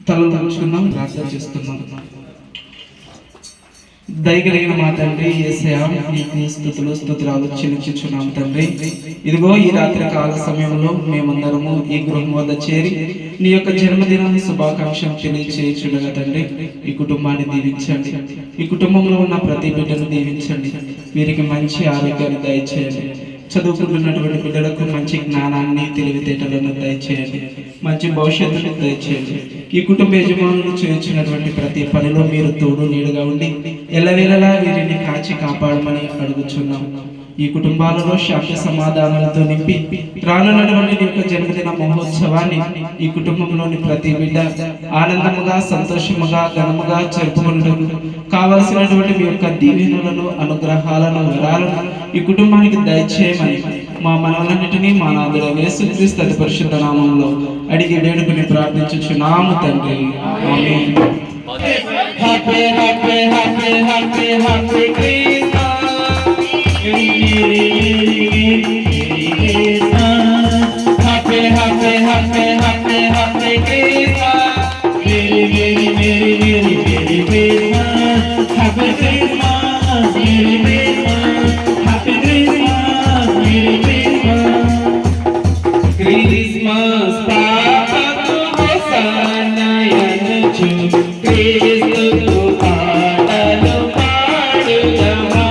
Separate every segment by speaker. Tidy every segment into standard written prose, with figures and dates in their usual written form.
Speaker 1: తలలు తలుచుకున్నాం, ప్రార్థన చేస్తున్నాం. దయగలిగిన మా తండ్రి యేసయ్యా, నీకు స్తుతులు చెల్లించుచున్నాం తండ్రి. ఇదిగో ఈ రాత్రి కాల సమయంలో మేమందరము ఈ గృహం వద్ద చేరి నీ యొక్క జన్మదిన శుభాకాంక్షలు తెలియచేయుచుండగా తండ్రి, ఈ కుటుంబాన్ని దీవించండి. ఈ కుటుంబంలో ఉన్న ప్రతి బిడ్డను దీవించండి. వీరికి మంచి ఆరోగ్యాన్ని దయచేయండి. చదువుకుంటున్నటువంటి బిడ్డలకు మంచి జ్ఞానాన్ని, తెలివితేటలను దయచేయండి. మంచి భవిష్యత్తును దయచేయండి. ఈ కుటుంబ యజమానులు చేయించినటువంటి ప్రతి పనిలో మీరు తోడు నీడుగా ఉండి ఎల్లవేళలా వీరిని కాచి కాపాడమని అడుగుచున్నాం. ఈ కుటుంబాలలో శాంతి సమాధానాలతో నింపి రానున్నటువంటి యొక్క జన్మదిన మహోత్సవాన్ని ఈ కుటుంబంలోని ప్రతి బిడ్డ ఆనందముగా, సంతోషముగా, ఘనముగా జరుపుకున్నట్టు కావలసినటువంటి మీ యొక్క దీవెనలను, అనుగ్రహాలను, వరాలను ఈ కుటుంబానికి దయచేయమని మా మనవలన్నిటినీ మా నాదుడ యేసుక్రీస్తు అతి పరిశుద్ధ నామములో అడిగి వేడుకుని ప్రార్థించుచున్నాము తండ్రి. ఆమేన్. Happy happy happy happy happy christmas. Happy, happy, happy, happy, happy Christmas. Merry, merry, merry, merry, merry Christmas. Happy Christmas, Merry Christmas. Happy Christmas, Merry Christmas. Christmas, Papa ko Hosanna yanuchu. Kristu ko paadalu paadudama.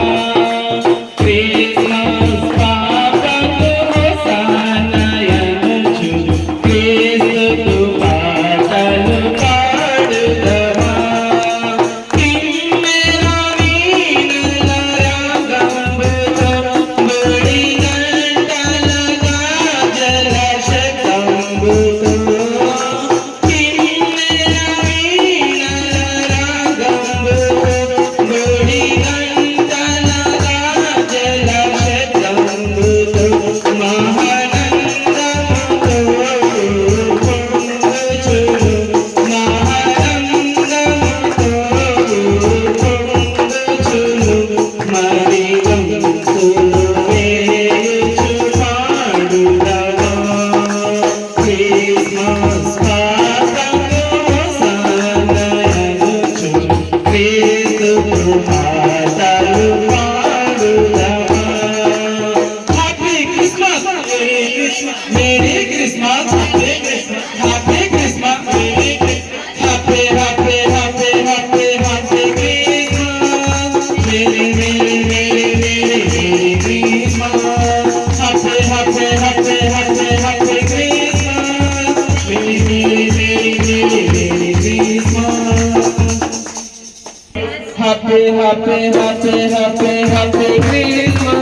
Speaker 1: Happy, happy, happy, happy, happy Christmas.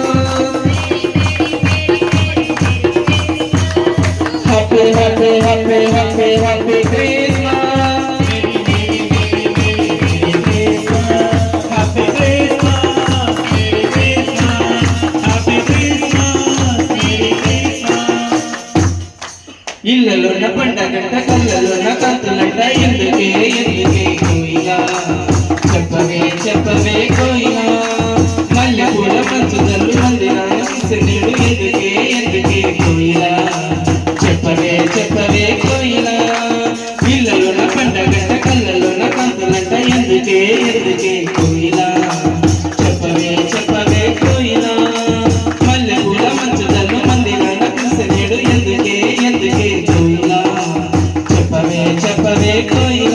Speaker 1: Happy, happy, happy, happy, happy Christmas. Happy Christmas, Merry Christmas. Happy Christmas, Merry Christmas. ఇళ్ళలోన పండగంట, కళ్ళలోన కంతులంట, ఎందుకే ఎందుకే కోయిలా, చెప్పవే కోయిలా. మల్లె పూల మంచు జల్లు మందిరాన నీడు, ఎందుకే కోయిలా. చెప్పవే కోయిలా. ఇళ్ళలోన పండగంట, కళ్ళలోన కంతులంట, ఎందుకే కోయిలా. చెప్పవే కోయిలా. మల్లె పూల మంచు జల్లు మందిరాన నీడు, ఎందుకే కోయిలా. చెప్పవే కోయిలా.